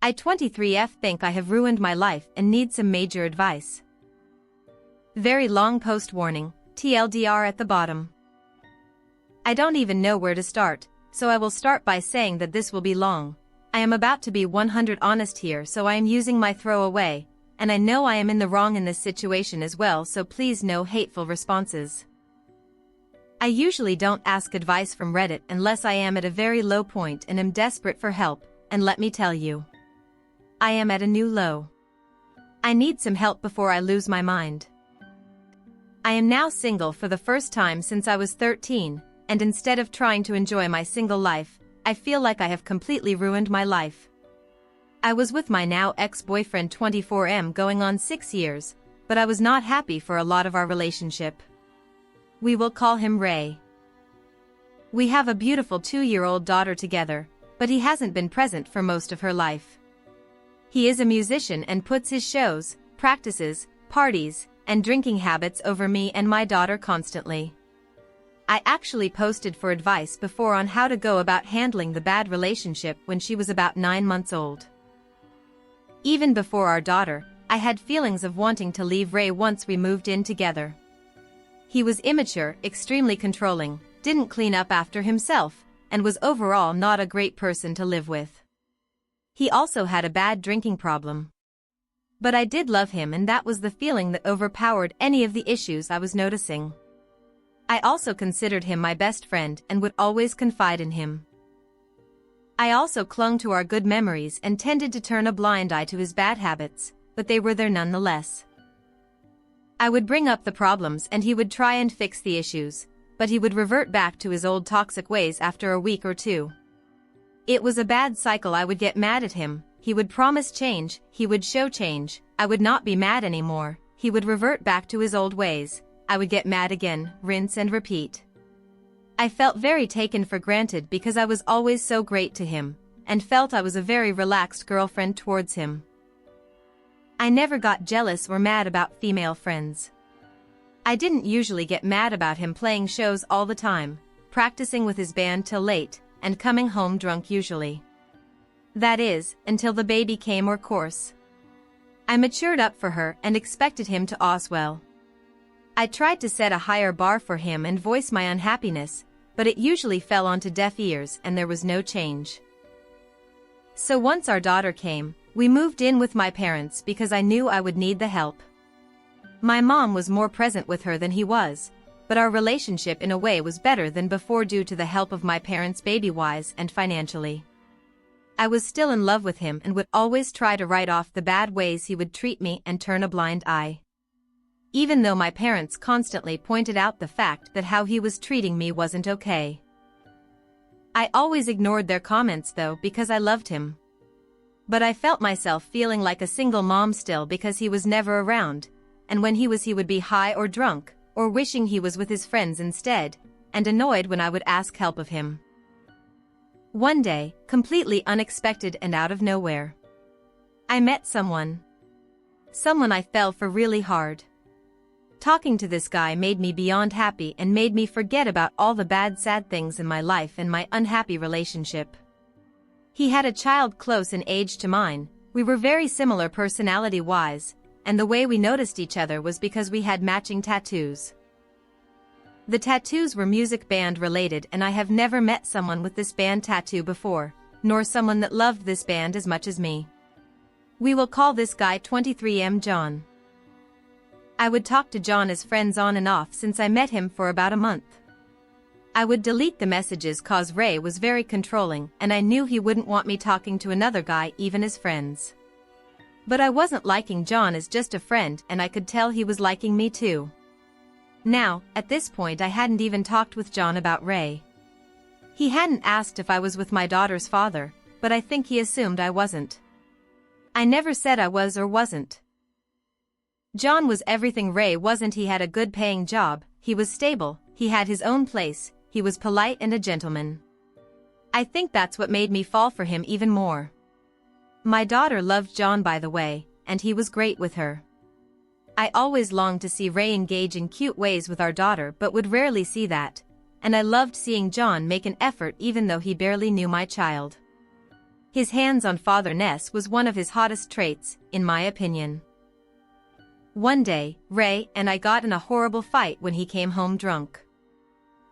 I 23F think I have ruined my life and need some major advice. Very long post warning, TLDR at the bottom. I don't even know where to start, so I will start by saying that this will be long. I am about to be 100 honest here, so I am using my throwaway, and I know I am in the wrong in this situation as well, so please no hateful responses. I usually don't ask advice from Reddit unless I am at a very low point and am desperate for help, and let me tell you, I am at a new low. I need some help before I lose my mind. I am now single for the first time since I was 13, and instead of trying to enjoy my single life, I feel like I have completely ruined my life. I was with my now ex-boyfriend 24M going on 6 years, but I was not happy for a lot of our relationship. We will call him Ray. We have a beautiful 2-year-old daughter together, but he hasn't been present for most of her life. He is a musician and puts his shows, practices, parties, and drinking habits over me and my daughter constantly. I actually posted for advice before on how to go about handling the bad relationship when she was about 9 months old. Even before our daughter, I had feelings of wanting to leave Ray once we moved in together. He was immature, extremely controlling, didn't clean up after himself, and was overall not a great person to live with. He also had a bad drinking problem. But I did love him, and that was the feeling that overpowered any of the issues I was noticing. I also considered him my best friend and would always confide in him. I also clung to our good memories and tended to turn a blind eye to his bad habits, but they were there nonetheless. I would bring up the problems and he would try and fix the issues, but he would revert back to his old toxic ways after a week or two. It was a bad cycle. I would get mad at him, he would promise change, he would show change, I would not be mad anymore, he would revert back to his old ways, I would get mad again, rinse and repeat. I felt very taken for granted because I was always so great to him, and felt I was a very relaxed girlfriend towards him. I never got jealous or mad about female friends. I didn't usually get mad about him playing shows all the time, practicing with his band till late, and coming home drunk usually. That is, until the baby came, of course. I matured up for her and expected him to as well. I tried to set a higher bar for him and voice my unhappiness, but it usually fell onto deaf ears and there was no change. So once our daughter came, we moved in with my parents because I knew I would need the help. My mom was more present with her than he was, but our relationship in a way was better than before due to the help of my parents baby-wise and financially. I was still in love with him and would always try to write off the bad ways he would treat me and turn a blind eye. Even though my parents constantly pointed out the fact that how he was treating me wasn't okay. I always ignored their comments though because I loved him. But I felt myself feeling like a single mom still because he was never around, and when he would be high or drunk, or wishing he was with his friends instead, and annoyed when I would ask help of him. One day, completely unexpected and out of nowhere, I met someone I fell for really hard. Talking to this guy made me beyond happy and made me forget about all the bad sad things in my life and my unhappy relationship. He had a child close in age to mine, we were very similar personality-wise, and the way we noticed each other was because we had matching tattoos. The tattoos were music band related, and I have never met someone with this band tattoo before, nor someone that loved this band as much as me. We will call this guy 23M John. I would talk to John as friends on and off since I met him for about a month. I would delete the messages cause Ray was very controlling and I knew he wouldn't want me talking to another guy even as friends. But I wasn't liking John as just a friend and I could tell he was liking me too. Now, at this point I hadn't even talked with John about Ray. He hadn't asked if I was with my daughter's father, but I think he assumed I wasn't. I never said I was or wasn't. John was everything Ray wasn't. He had a good paying job, he was stable, he had his own place, he was polite and a gentleman. I think that's what made me fall for him even more. My daughter loved John by the way, and he was great with her. I always longed to see Ray engage in cute ways with our daughter but would rarely see that, and I loved seeing John make an effort even though he barely knew my child. His hands-on fatherness was one of his hottest traits, in my opinion. One day, Ray and I got in a horrible fight when he came home drunk.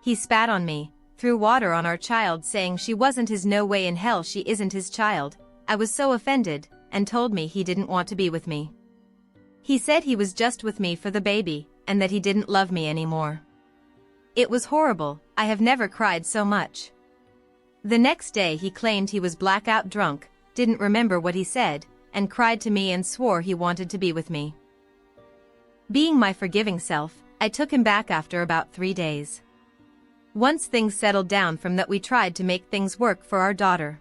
He spat on me, threw water on our child saying she wasn't his, no way in hell she isn't his child. I was so offended, and told me he didn't want to be with me. He said he was just with me for the baby, and that he didn't love me anymore. It was horrible. I have never cried so much. The next day he claimed he was blackout drunk, didn't remember what he said, and cried to me and swore he wanted to be with me. Being my forgiving self, I took him back after about 3 days. Once things settled down from that, we tried to make things work for our daughter.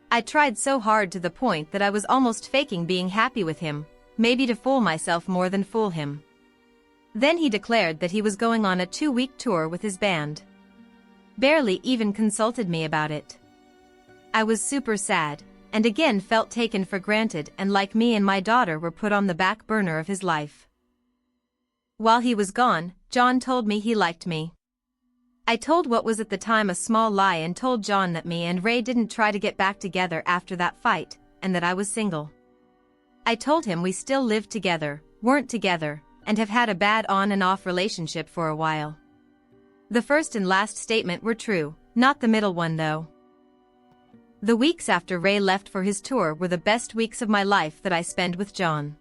I tried so hard to the point that I was almost faking being happy with him, maybe to fool myself more than fool him. Then he declared that he was going on a 2-week tour with his band. Barely even consulted me about it. I was super sad, and again felt taken for granted, and like me and my daughter were put on the back burner of his life. While he was gone, John told me he liked me. I told what was at the time a small lie and told John that me and Ray didn't try to get back together after that fight, and that I was single. I told him we still lived together, weren't together, and have had a bad on and off relationship for a while. The first and last statement were true, not the middle one though. The weeks after Ray left for his tour were the best weeks of my life that I spent with John.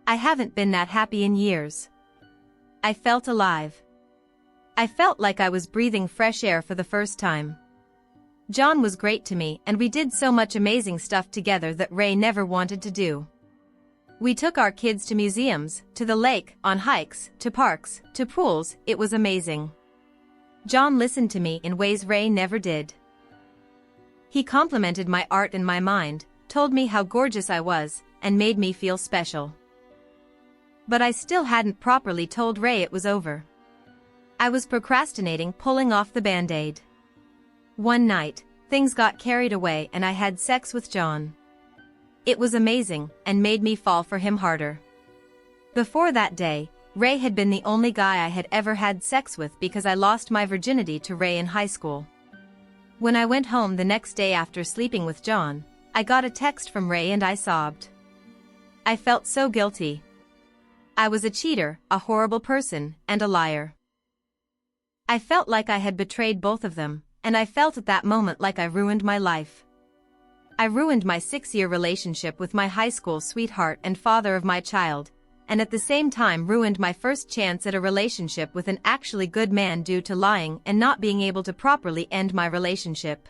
I haven't been that happy in years. I felt alive. I felt like I was breathing fresh air for the first time. John was great to me, and we did so much amazing stuff together that Ray never wanted to do. We took our kids to museums, to the lake, on hikes, to parks, to pools. It was amazing. John listened to me in ways Ray never did. He complimented my art and my mind, told me how gorgeous I was, and made me feel special. But I still hadn't properly told Ray it was over. I was procrastinating pulling off the band-aid. One night, things got carried away and I had sex with John. It was amazing, and made me fall for him harder. Before that day, Ray had been the only guy I had ever had sex with because I lost my virginity to Ray in high school. When I went home the next day after sleeping with John, I got a text from Ray and I sobbed. I felt so guilty. I was a cheater, a horrible person, and a liar. I felt like I had betrayed both of them, and I felt at that moment like I ruined my life. I ruined my 6-year relationship with my high school sweetheart and father of my child, and at the same time ruined my first chance at a relationship with an actually good man due to lying and not being able to properly end my relationship.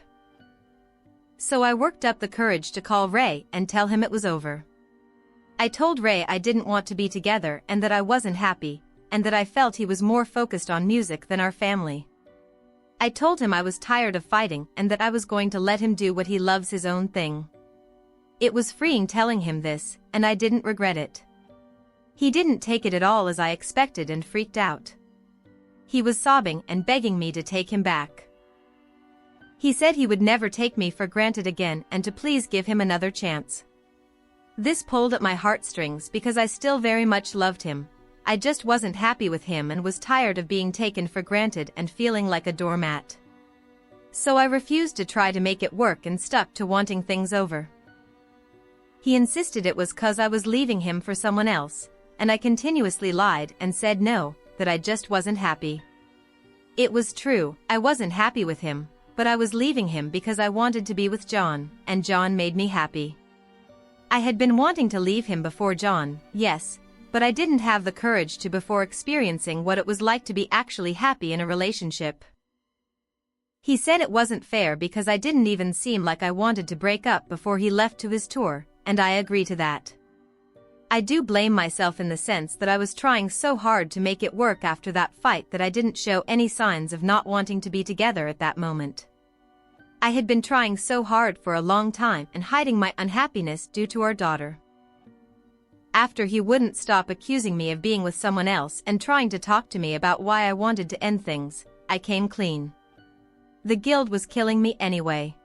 So I worked up the courage to call Ray and tell him it was over. I told Ray I didn't want to be together and that I wasn't happy, and that I felt he was more focused on music than our family. I told him I was tired of fighting and that I was going to let him do what he loves, his own thing. It was freeing telling him this, and I didn't regret it. He didn't take it at all as I expected and freaked out. He was sobbing and begging me to take him back. He said he would never take me for granted again and to please give him another chance. This pulled at my heartstrings because I still very much loved him. I just wasn't happy with him and was tired of being taken for granted and feeling like a doormat. So I refused to try to make it work and stuck to wanting things over. He insisted it was 'cause I was leaving him for someone else, and I continuously lied and said no, that I just wasn't happy. It was true, I wasn't happy with him, but I was leaving him because I wanted to be with John, and John made me happy. I had been wanting to leave him before John, yes, but I didn't have the courage to before experiencing what it was like to be actually happy in a relationship. He said it wasn't fair because I didn't even seem like I wanted to break up before he left to his tour, and I agree to that. I do blame myself in the sense that I was trying so hard to make it work after that fight that I didn't show any signs of not wanting to be together at that moment. I had been trying so hard for a long time and hiding my unhappiness due to our daughter. After he wouldn't stop accusing me of being with someone else and trying to talk to me about why I wanted to end things, I came clean. The guilt was killing me anyway.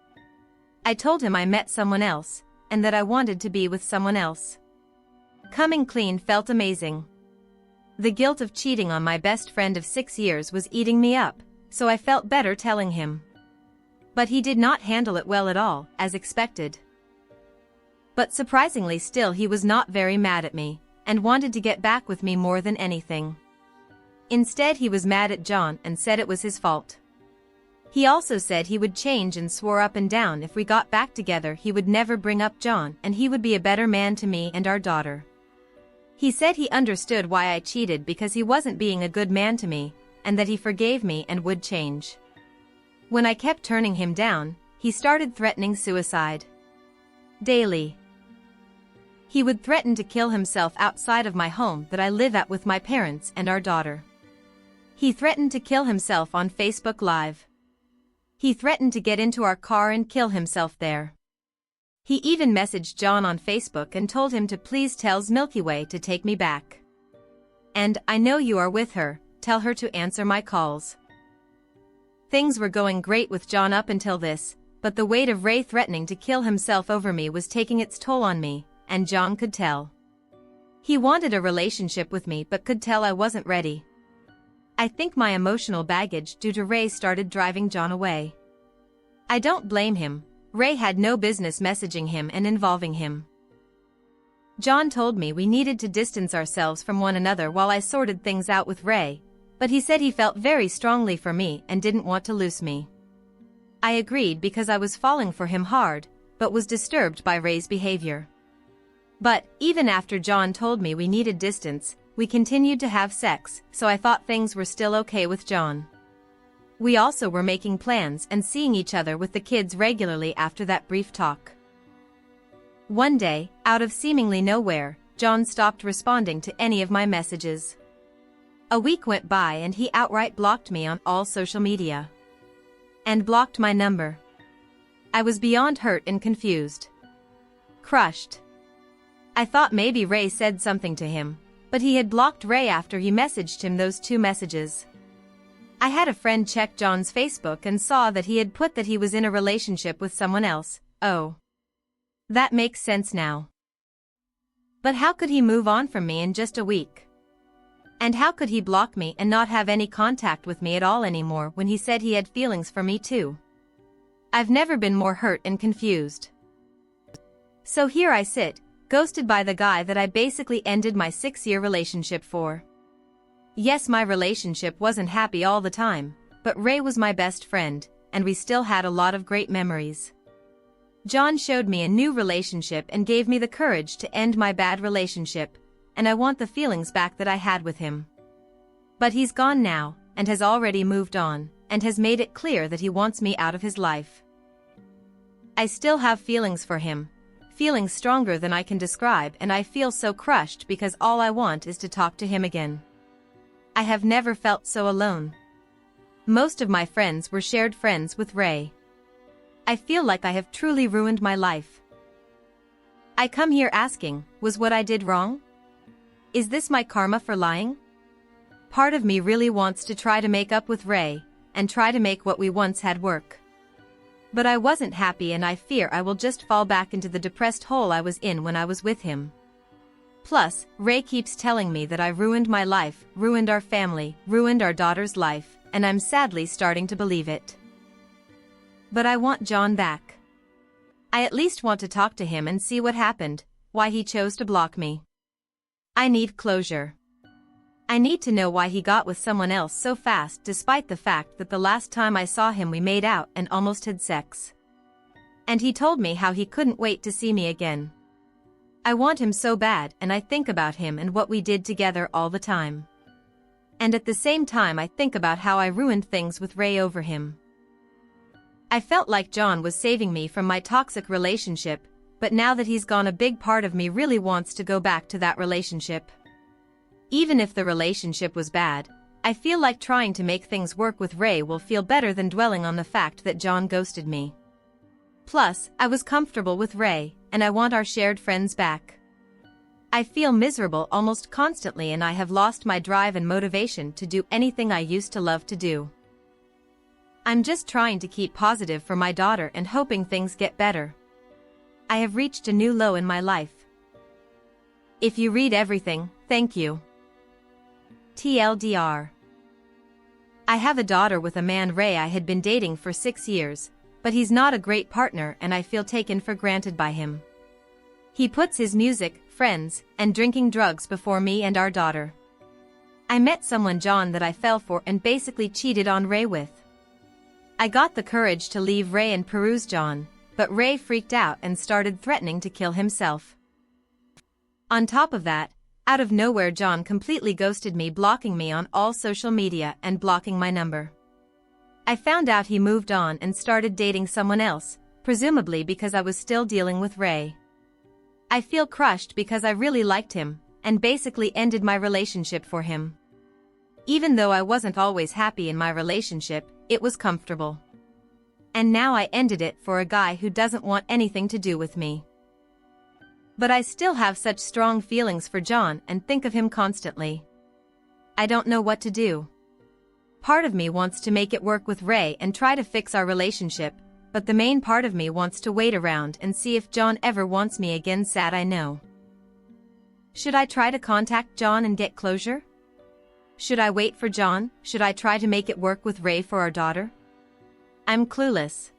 I told him I met someone else, and that I wanted to be with someone else. Coming clean felt amazing. The guilt of cheating on my best friend of 6 years was eating me up, so I felt better telling him. But he did not handle it well at all, as expected. But surprisingly still he was not very mad at me, and wanted to get back with me more than anything. Instead he was mad at John and said it was his fault. He also said he would change and swore up and down if we got back together he would never bring up John and he would be a better man to me and our daughter. He said he understood why I cheated because he wasn't being a good man to me, and that he forgave me and would change. When I kept turning him down, he started threatening suicide. Daily. He would threaten to kill himself outside of my home that I live at with my parents and our daughter. He threatened to kill himself on Facebook Live. He threatened to get into our car and kill himself there. He even messaged John on Facebook and told him to please tell Milky Way to take me back. And, I know you are with her, tell her to answer my calls. Things were going great with John up until this, but the weight of Ray threatening to kill himself over me was taking its toll on me, and John could tell. He wanted a relationship with me but could tell I wasn't ready. I think my emotional baggage due to Ray started driving John away. I don't blame him. Ray had no business messaging him and involving him. John told me we needed to distance ourselves from one another while I sorted things out with Ray, but he said he felt very strongly for me and didn't want to lose me. I agreed because I was falling for him hard, but was disturbed by Ray's behavior. But, even after John told me we needed distance, we continued to have sex, so I thought things were still okay with John. We also were making plans and seeing each other with the kids regularly after that brief talk. One day, out of seemingly nowhere, John stopped responding to any of my messages. A week went by and he outright blocked me on all social media. And blocked my number. I was beyond hurt and confused. Crushed. I thought maybe Ray said something to him, but he had blocked Ray after he messaged him those 2 messages. I had a friend check John's Facebook and saw that he had put that he was in a relationship with someone else. Oh. That makes sense now. But how could he move on from me in just a week? And how could he block me and not have any contact with me at all anymore when he said he had feelings for me too? I've never been more hurt and confused. So here I sit, ghosted by the guy that I basically ended my 6-year relationship for. Yes, my relationship wasn't happy all the time, but Ray was my best friend, and we still had a lot of great memories. John showed me a new relationship and gave me the courage to end my bad relationship, and I want the feelings back that I had with him. But he's gone now, and has already moved on, and has made it clear that he wants me out of his life. I still have feelings for him, feelings stronger than I can describe, and I feel so crushed because all I want is to talk to him again. I have never felt so alone. Most of my friends were shared friends with Ray. I feel like I have truly ruined my life. I come here asking, was what I did wrong? Is this my karma for lying? Part of me really wants to try to make up with Ray, and try to make what we once had work. But I wasn't happy and I fear I will just fall back into the depressed hole I was in when I was with him. Plus, Ray keeps telling me that I ruined my life, ruined our family, ruined our daughter's life, and I'm sadly starting to believe it. But I want John back. I at least want to talk to him and see what happened, why he chose to block me. I need closure. I need to know why he got with someone else so fast despite the fact that the last time I saw him we made out and almost had sex. And he told me how he couldn't wait to see me again. I want him so bad and I think about him and what we did together all the time. And at the same time I think about how I ruined things with Ray over him. I felt like John was saving me from my toxic relationship, but now that he's gone a big part of me really wants to go back to that relationship. Even if the relationship was bad, I feel like trying to make things work with Ray will feel better than dwelling on the fact that John ghosted me. Plus, I was comfortable with Ray, and I want our shared friends back. I feel miserable almost constantly and I have lost my drive and motivation to do anything I used to love to do. I'm just trying to keep positive for my daughter and hoping things get better. I have reached a new low in my life. If you read everything, thank you. TLDR. I have a daughter with a man Ray I had been dating for 6 years, but he's not a great partner and I feel taken for granted by him. He puts his music, friends, and drinking drugs before me and our daughter. I met someone John that I fell for and basically cheated on Ray with. I got the courage to leave Ray and peruse John, but Ray freaked out and started threatening to kill himself. On top of that, out of nowhere John completely ghosted me, blocking me on all social media and blocking my number. I found out he moved on and started dating someone else, presumably because I was still dealing with Ray. I feel crushed because I really liked him, and basically ended my relationship for him. Even though I wasn't always happy in my relationship, it was comfortable. And now I ended it for a guy who doesn't want anything to do with me. But I still have such strong feelings for John and think of him constantly. I don't know what to do. Part of me wants to make it work with Ray and try to fix our relationship, but the main part of me wants to wait around and see if John ever wants me again. Sad, I know. Should I try to contact John and get closure? Should I wait for John? Should I try to make it work with Ray for our daughter? I'm clueless.